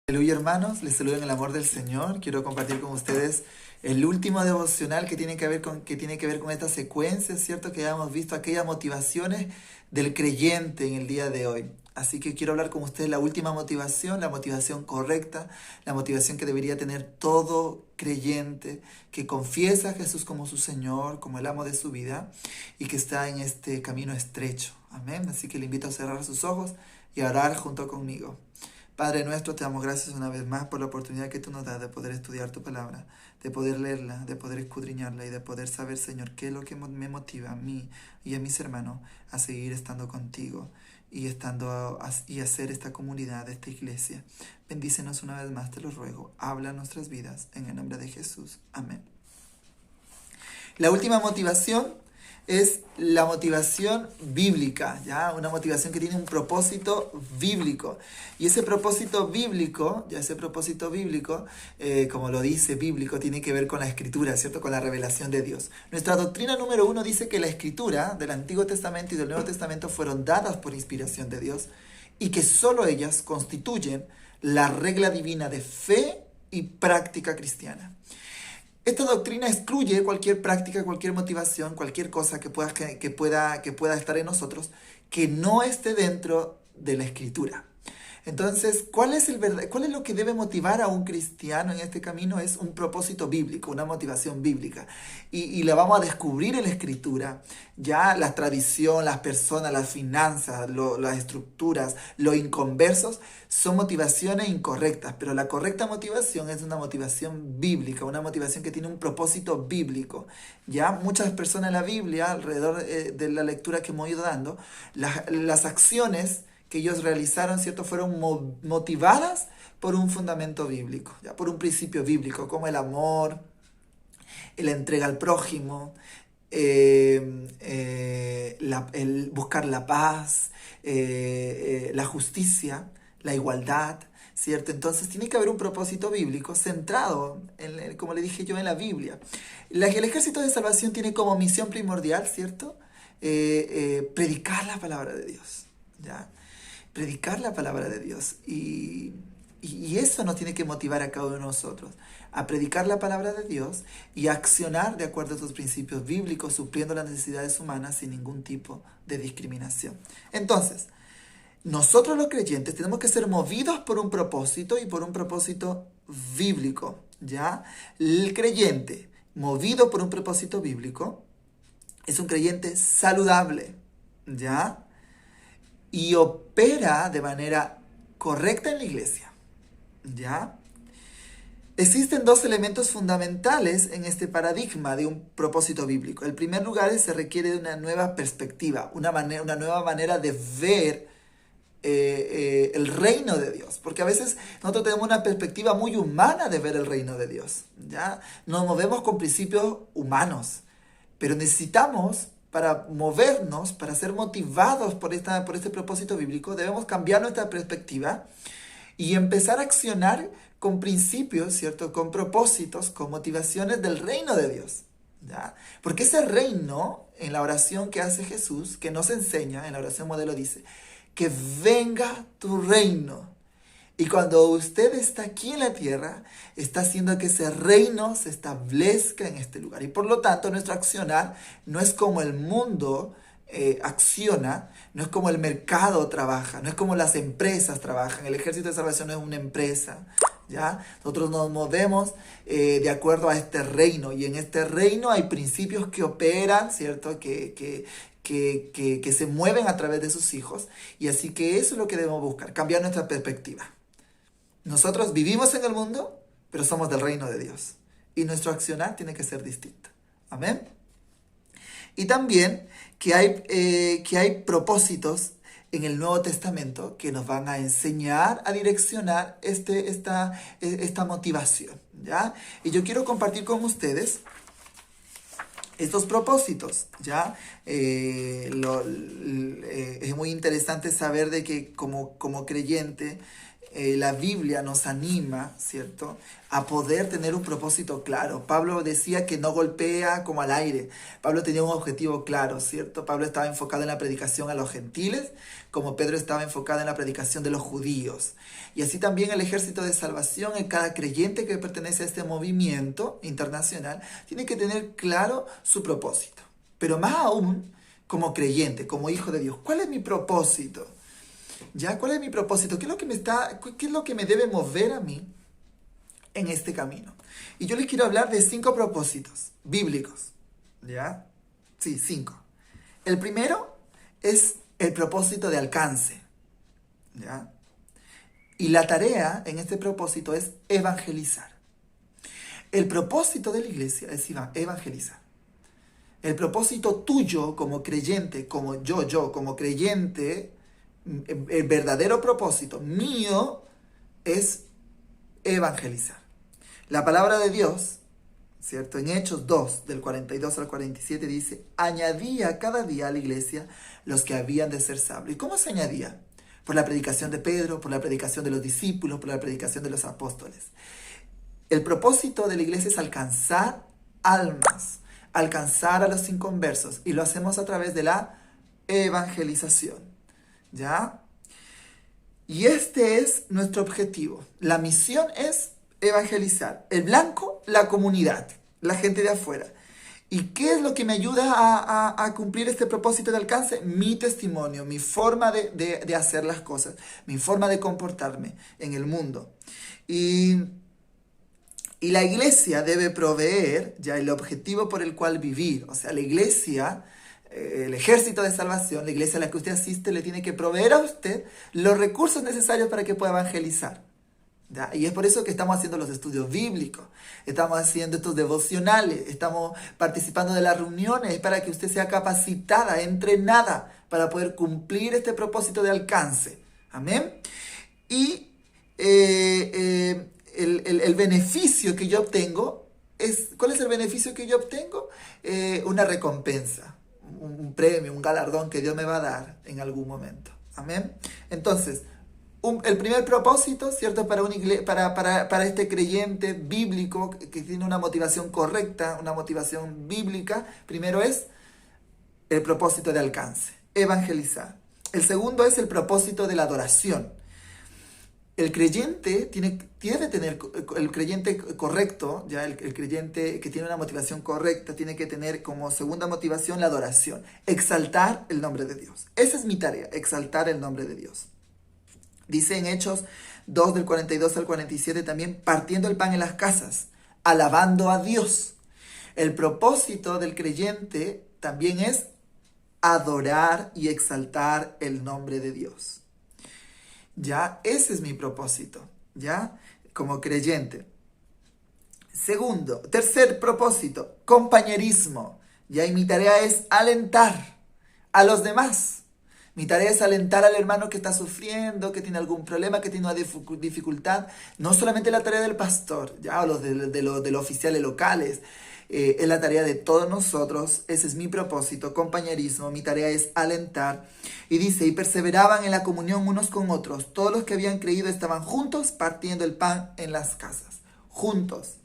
Aleluya, hermanos, les saludo en el amor del Señor. Quiero compartir con ustedes el último devocional que tiene que ver con esta secuencia, ¿cierto? Que ya hemos visto aquellas motivaciones del creyente en el día de hoy. Así que quiero hablar con ustedes la última motivación, la motivación correcta, la motivación que debería tener todo creyente que confiesa a Jesús como su Señor, como el amo de su vida y que está en este camino estrecho. Amén. Así que le invito a cerrar sus ojos y a orar junto conmigo. Padre nuestro, te damos gracias una vez más por la oportunidad que tú nos das de poder estudiar tu palabra, de poder leerla, de poder escudriñarla y de poder saber, Señor, qué es lo que me motiva a mí y a mis hermanos a seguir estando contigo y y hacer esta comunidad, esta iglesia. Bendícenos una vez más, te lo ruego. Habla en nuestras vidas, en el nombre de Jesús. Amén. La última motivación es la motivación bíblica, ¿ya? Una motivación que tiene un propósito bíblico. Y ese propósito bíblico, como lo dice bíblico, tiene que ver con la escritura, ¿cierto? Con la revelación de Dios. Nuestra doctrina número 1 dice que la escritura del Antiguo Testamento y del Nuevo Testamento fueron dadas por inspiración de Dios y que solo ellas constituyen la regla divina de fe y práctica cristiana. Esta doctrina excluye cualquier práctica, cualquier motivación, cualquier cosa que pueda estar en nosotros que no esté dentro de la Escritura. Entonces, ¿cuál es lo que debe motivar a un cristiano en este camino? Es un propósito bíblico, una motivación bíblica. Y la vamos a descubrir en la Escritura. Ya la tradición, las personas, las finanzas, las estructuras, los inconversos son motivaciones incorrectas. Pero la correcta motivación es una motivación bíblica, una motivación que tiene un propósito bíblico. Ya muchas personas en la Biblia, alrededor de la lectura que hemos ido dando, las acciones que ellos realizaron, ¿cierto? Fueron motivadas por un fundamento bíblico, ¿ya? Por un principio bíblico, como el amor, la entrega al prójimo, el buscar la paz, la justicia, la igualdad, ¿cierto? Entonces tiene que haber un propósito bíblico centrado, como le dije yo, en la Biblia. El ejército de salvación tiene como misión primordial, ¿cierto? Predicar la palabra de Dios, ¿ya? Predicar la palabra de Dios. Y eso nos tiene que motivar a cada uno de nosotros, a predicar la palabra de Dios y a accionar de acuerdo a sus principios bíblicos, supliendo las necesidades humanas sin ningún tipo de discriminación. Entonces, nosotros los creyentes tenemos que ser movidos por un propósito y por un propósito bíblico, ¿ya? El creyente movido por un propósito bíblico es un creyente saludable, ¿ya? Y opera de manera correcta en la iglesia, ¿ya? Existen dos elementos fundamentales en este paradigma de un propósito bíblico. En primer lugar, se requiere de una nueva perspectiva, una nueva manera de ver el reino de Dios. Porque a veces nosotros tenemos una perspectiva muy humana de ver el reino de Dios, ¿ya? Nos movemos con principios humanos, pero necesitamos, para movernos, para ser motivados por este propósito bíblico, debemos cambiar nuestra perspectiva y empezar a accionar con principios, ¿cierto? Con propósitos, con motivaciones del reino de Dios, ¿ya? Porque ese reino, en la oración que hace Jesús, que nos enseña, en la oración modelo dice, que venga tu reino. Y cuando usted está aquí en la tierra, está haciendo que ese reino se establezca en este lugar. Y por lo tanto, nuestro accionar no es como el mundo acciona, no es como el mercado trabaja, no es como las empresas trabajan. El ejército de salvación no es una empresa, ¿ya? Nosotros nos movemos de acuerdo a este reino. Y en este reino hay principios que operan, ¿cierto? Que se mueven a través de sus hijos. Y así que eso es lo que debemos buscar, cambiar nuestra perspectiva. Nosotros vivimos en el mundo, pero somos del reino de Dios. Y nuestro accionar tiene que ser distinto. Amén. Y también que hay propósitos en el Nuevo Testamento que nos van a enseñar a direccionar esta motivación, ¿ya? Y yo quiero compartir con ustedes estos propósitos, ¿ya? Es muy interesante saber de que como creyente, la Biblia nos anima, ¿cierto?, a poder tener un propósito claro. Pablo decía que no golpea como al aire. Pablo tenía un objetivo claro, ¿cierto? Pablo estaba enfocado en la predicación a los gentiles, como Pedro estaba enfocado en la predicación de los judíos. Y así también el ejército de salvación, en cada creyente que pertenece a este movimiento internacional, tiene que tener claro su propósito. Pero más aún, como creyente, como hijo de Dios, ¿cuál es mi propósito? ¿Ya? ¿Cuál es mi propósito? ¿Qué es lo que me debe mover a mí en este camino? Y yo les quiero hablar de 5 propósitos bíblicos. ¿Ya? Sí, 5. El primero es el propósito de alcance. ¿Ya? Y la tarea en este propósito es evangelizar. El propósito de la iglesia es evangelizar. El propósito tuyo como creyente, como yo como creyente, el verdadero propósito mío es evangelizar. La palabra de Dios, ¿cierto?, en Hechos 2, del 42 al 47, dice: añadía cada día a la iglesia los que habían de ser salvos. ¿Y cómo se añadía? Por la predicación de Pedro, por la predicación de los discípulos, por la predicación de los apóstoles. El propósito de la iglesia es alcanzar almas, alcanzar a los inconversos, y lo hacemos a través de la evangelización. ¿Ya? Y este es nuestro objetivo. La misión es evangelizar. El blanco, la comunidad, la gente de afuera. ¿Y qué es lo que me ayuda a cumplir este propósito de alcance? Mi testimonio, mi forma de hacer las cosas, mi forma de comportarme en el mundo. Y la iglesia debe proveer ya el objetivo por el cual vivir. O sea, la iglesia, el ejército de salvación, la iglesia a la que usted asiste, le tiene que proveer a usted los recursos necesarios para que pueda evangelizar. ¿Ya? Y es por eso que estamos haciendo los estudios bíblicos, estamos haciendo estos devocionales, estamos participando de las reuniones para que usted sea capacitada, entrenada para poder cumplir este propósito de alcance. Amén. Y el beneficio que yo obtengo ¿cuál es el beneficio que yo obtengo? Una recompensa, un premio, un galardón que Dios me va a dar en algún momento. Amén. Entonces, el primer propósito, ¿cierto?, para este creyente bíblico que tiene una motivación correcta, una motivación bíblica, primero es el propósito de alcance, evangelizar. El segundo es el propósito de la adoración. El creyente debe tener, el creyente correcto, ya el creyente que tiene una motivación correcta, tiene que tener como segunda motivación la adoración, exaltar el nombre de Dios. Esa es mi tarea, exaltar el nombre de Dios. Dice en Hechos 2, del 42 al 47 también: partiendo el pan en las casas, alabando a Dios. El propósito del creyente también es adorar y exaltar el nombre de Dios. ¿Ya? Ese es mi propósito, ¿ya? Como creyente. Tercer propósito, compañerismo. ¿Ya? Y mi tarea es alentar a los demás. Mi tarea es alentar al hermano que está sufriendo, que tiene algún problema, que tiene una dificultad. No solamente la tarea del pastor, ¿ya? O los de los oficiales locales. Es la tarea de todos nosotros. Ese es mi propósito, compañerismo. Mi tarea es alentar. Y dice: y perseveraban en la comunión unos con otros. Todos los que habían creído estaban juntos, partiendo el pan en las casas. Juntos.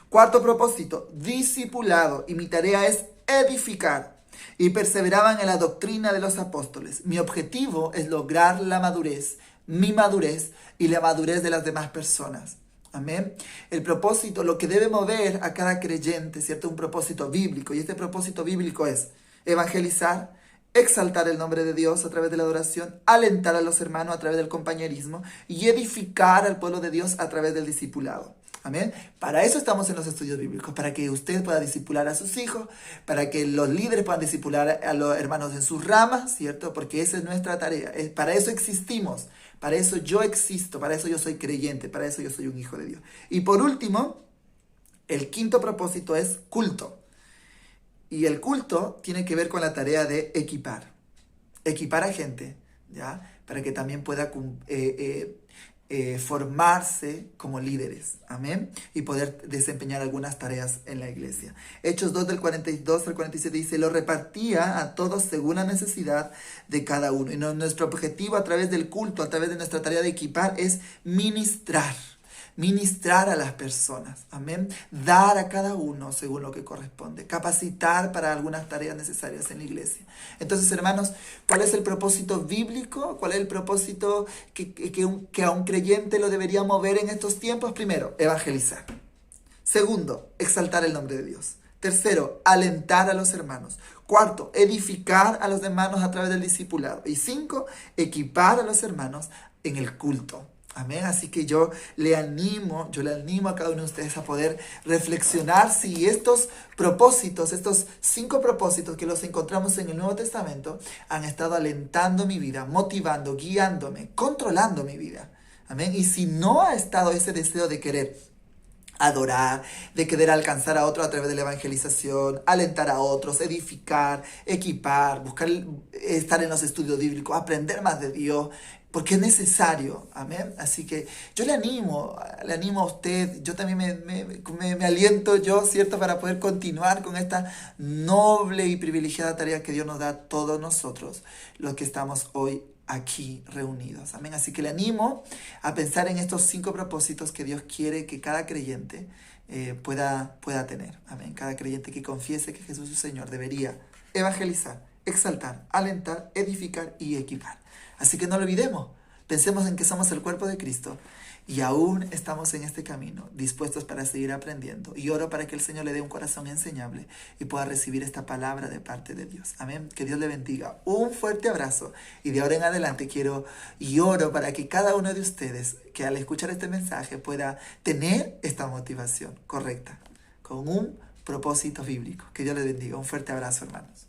Cuarto propósito, discipulado. Y mi tarea es edificar. Y perseveraban en la doctrina de los apóstoles. Mi objetivo es lograr la madurez, mi madurez y la madurez de las demás personas. Amén. El propósito, lo que debe mover a cada creyente, ¿cierto? Un propósito bíblico. Y este propósito bíblico es evangelizar, exaltar el nombre de Dios a través de la adoración, alentar a los hermanos a través del compañerismo y edificar al pueblo de Dios a través del discipulado. Amén. Para eso estamos en los estudios bíblicos, para que usted pueda discipular a sus hijos, para que los líderes puedan discipular a los hermanos en sus ramas, ¿cierto? Porque esa es nuestra tarea. Para eso existimos, para eso yo existo, para eso yo soy creyente, para eso yo soy un hijo de Dios. Y por último, el quinto propósito es culto. Y el culto tiene que ver con la tarea de equipar a gente, ¿ya? Para que también pueda formarse como líderes, amén, y poder desempeñar algunas tareas en la iglesia. Hechos 2 del 42 al 47 dice, lo repartía a todos según la necesidad de cada uno. Y nuestro objetivo a través del culto, a través de nuestra tarea de equipar, es ministrar a las personas, amén, dar a cada uno según lo que corresponde, capacitar para algunas tareas necesarias en la iglesia. Entonces, hermanos, ¿cuál es el propósito bíblico? ¿Cuál es el propósito que a un creyente lo debería mover en estos tiempos? Primero, evangelizar. Segundo, exaltar el nombre de Dios. Tercero, alentar a los hermanos. Cuarto, edificar a los hermanos a través del discipulado. Y cinco, equipar a los hermanos en el culto. Amén. Así que yo le animo a cada uno de ustedes a poder reflexionar si estos propósitos, estos 5 propósitos que los encontramos en el Nuevo Testamento, han estado alentando mi vida, motivando, guiándome, controlando mi vida. Amén. Y si no ha estado ese deseo de querer adorar, de querer alcanzar a otros a través de la evangelización, alentar a otros, edificar, equipar, buscar estar en los estudios bíblicos, aprender más de Dios, porque es necesario, amén. Así que yo le animo a usted, yo también me aliento yo, ¿cierto?, para poder continuar con esta noble y privilegiada tarea que Dios nos da a todos nosotros, los que estamos hoy aquí reunidos, amén. Así que le animo a pensar en estos 5 propósitos que Dios quiere que cada creyente pueda tener, amén. Cada creyente que confiese que Jesús es su Señor debería evangelizar, exaltar, alentar, edificar y equipar. Así que no lo olvidemos, pensemos en que somos el cuerpo de Cristo y aún estamos en este camino, dispuestos para seguir aprendiendo. Y oro para que el Señor le dé un corazón enseñable y pueda recibir esta palabra de parte de Dios. Amén. Que Dios le bendiga. Un fuerte abrazo. Y de ahora en adelante quiero y oro para que cada uno de ustedes que al escuchar este mensaje pueda tener esta motivación correcta, con un propósito bíblico. Que Dios les bendiga. Un fuerte abrazo, hermanos.